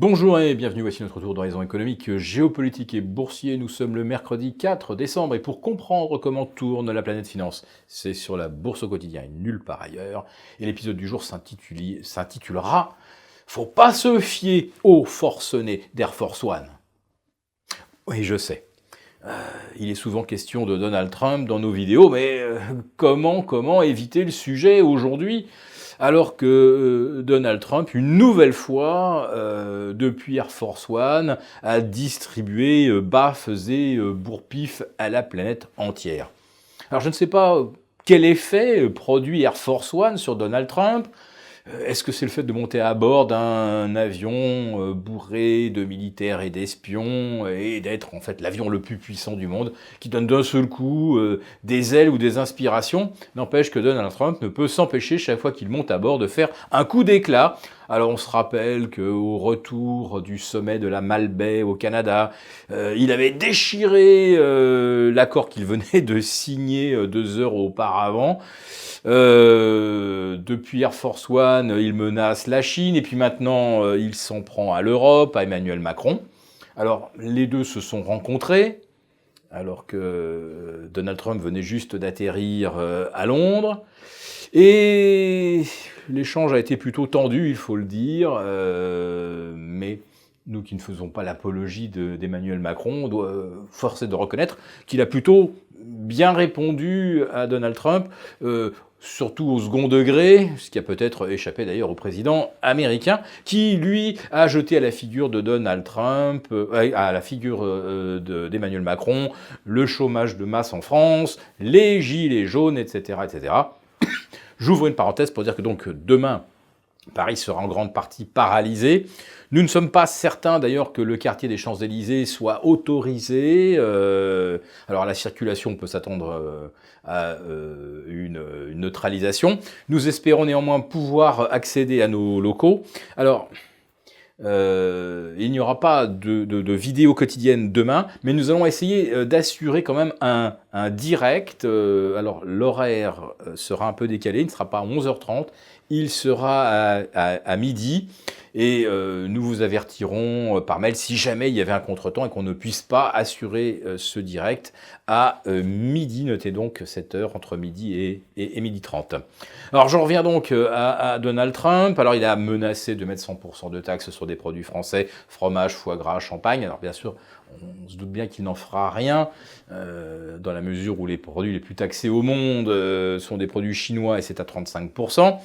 Bonjour et bienvenue, voici notre tour d'horizon économique, géopolitique et boursier. Nous sommes le mercredi 4 décembre et pour comprendre comment tourne la planète finance, c'est sur la bourse au quotidien et nulle part ailleurs. Et l'épisode du jour s'intitulera « Faut pas se fier aux forcenés d'Air Force One ». Oui, je sais. Il est souvent question de Donald Trump dans nos vidéos, mais comment éviter le sujet aujourd'hui alors que Donald Trump, une nouvelle fois, depuis Air Force One, a distribué baffes et bourre-pif à la planète entière. Alors je ne sais pas quel effet produit Air Force One sur Donald Trump. Est-ce que c'est le fait de monter à bord d'un avion bourré de militaires et d'espions et d'être en fait l'avion le plus puissant du monde qui donne d'un seul coup des ailes ou des inspirations? N'empêche que Donald Trump ne peut s'empêcher chaque fois qu'il monte à bord de faire un coup d'éclat. Alors on se rappelle qu'au retour du sommet de la Malbaie au Canada, il avait déchiré l'accord qu'il venait de signer 2 heures auparavant. Depuis Air Force One, il menace la Chine et puis maintenant il s'en prend à l'Europe, à Emmanuel Macron. Alors les deux se sont rencontrés alors que Donald Trump venait juste d'atterrir à Londres. Et l'échange a été plutôt tendu, il faut le dire, mais nous qui ne faisons pas l'apologie d'Emmanuel Macron, on doit forcer de reconnaître qu'il a plutôt bien répondu à Donald Trump, surtout au second degré, ce qui a peut-être échappé d'ailleurs au président américain, qui lui a jeté à la figure de Donald Trump, à la figure d'Emmanuel Macron, le chômage de masse en France, les gilets jaunes, etc., etc. J'ouvre une parenthèse pour dire que donc demain, Paris sera en grande partie paralysé. Nous ne sommes pas certains d'ailleurs que le quartier des Champs-Élysées soit autorisé. Alors la circulation, on peut s'attendre à une neutralisation. Nous espérons néanmoins pouvoir accéder à nos locaux. Alors, il n'y aura pas de vidéo quotidienne demain, mais nous allons essayer d'assurer quand même un direct. Alors l'horaire sera un peu décalé, il ne sera pas à 11h30, il sera à midi. Et nous vous avertirons par mail si jamais il y avait un contretemps et qu'on ne puisse pas assurer ce direct à midi. Notez donc cette heure entre midi et midi 30. Alors j'en reviens donc à Donald Trump. Alors il a menacé de mettre 100% de taxes sur des produits français, fromage, foie gras, champagne. Alors bien sûr, on se doute bien qu'il n'en fera rien, dans la mesure où les produits les plus taxés au monde sont des produits chinois et c'est à 35%.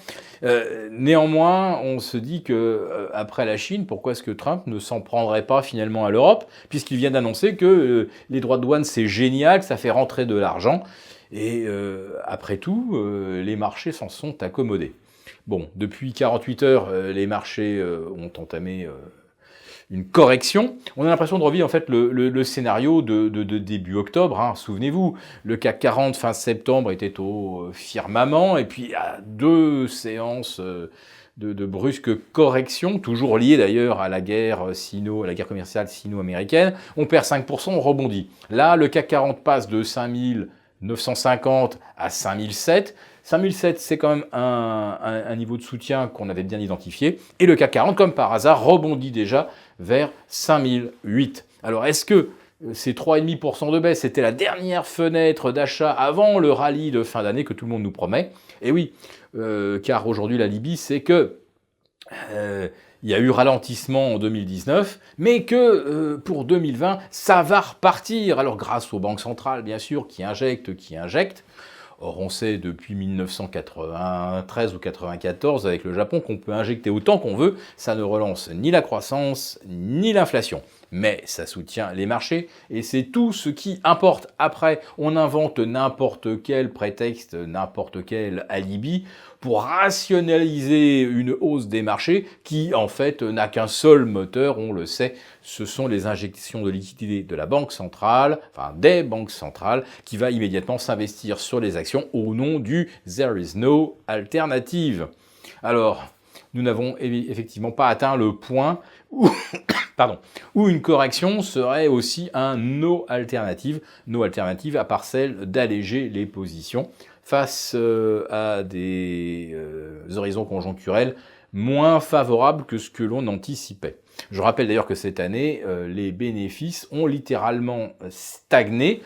Néanmoins, on se dit que après la Chine, pourquoi est-ce que Trump ne s'en prendrait pas finalement à l'Europe, puisqu'il vient d'annoncer que les droits de douane c'est génial, que ça fait rentrer de l'argent, et après tout, les marchés s'en sont accommodés. Bon, depuis 48 heures, les marchés ont entamé une correction. On a l'impression de revivre en fait le scénario de début octobre. Hein. Souvenez-vous, le CAC 40 fin septembre était au firmament, et puis à 2 séances de brusques corrections, toujours liées d'ailleurs à la guerre à la guerre commerciale sino-américaine. On perd 5%, on rebondit. Là, le CAC 40 passe de 5950 à 5007. 5007, c'est quand même un niveau de soutien qu'on avait bien identifié. Et le CAC 40, comme par hasard, rebondit déjà vers 5008. Alors, est-ce que ces 3,5% de baisse, c'était la dernière fenêtre d'achat avant le rallye de fin d'année que tout le monde nous promet? Eh oui, car aujourd'hui, la Libye, c'est que il y a eu ralentissement en 2019, mais que pour 2020, ça va repartir. Alors grâce aux banques centrales, bien sûr, qui injectent. Or, on sait depuis 1993 ou 94 avec le Japon qu'on peut injecter autant qu'on veut, ça ne relance ni la croissance ni l'inflation. Mais ça soutient les marchés et c'est tout ce qui importe. Après, on invente n'importe quel prétexte, n'importe quel alibi pour rationaliser une hausse des marchés qui, en fait, n'a qu'un seul moteur, on le sait, ce sont les injections de liquidités de la banque centrale, enfin des banques centrales, qui va immédiatement s'investir sur les actions au nom du « there is no alternative ». Alors, nous n'avons effectivement pas atteint le point où, où une correction serait aussi un no alternative à part celle d'alléger les positions face à des horizons conjoncturels moins favorables que ce que l'on anticipait. Je rappelle d'ailleurs que cette année, les bénéfices ont littéralement stagné,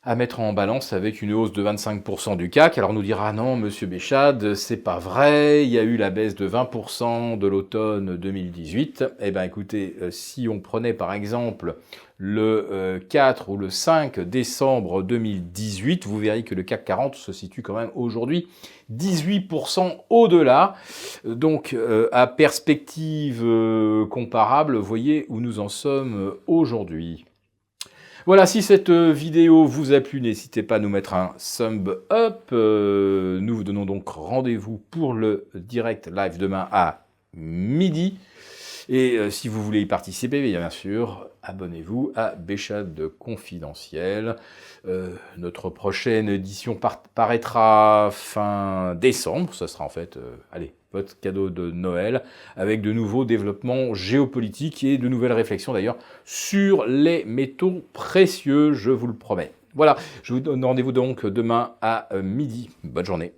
à mettre en balance avec une hausse de 25% du CAC. Alors on nous dira, non, monsieur Béchade, c'est pas vrai, il y a eu la baisse de 20% de l'automne 2018. Eh bien écoutez, si on prenait par exemple le 4 ou le 5 décembre 2018, vous verrez que le CAC 40 se situe quand même aujourd'hui 18% au-delà. Donc à perspective comparable, voyez où nous en sommes aujourd'hui. Voilà, si cette vidéo vous a plu, n'hésitez pas à nous mettre un thumb up. Nous vous donnons donc rendez-vous pour le direct live demain à midi. Et si vous voulez y participer, bien sûr, abonnez-vous à Béchade Confidentiel. Notre prochaine édition paraîtra fin décembre. Ça sera en fait, allez, votre cadeau de Noël, avec de nouveaux développements géopolitiques et de nouvelles réflexions d'ailleurs sur les métaux précieux, je vous le promets. Voilà, je vous donne rendez-vous donc demain à midi. Bonne journée.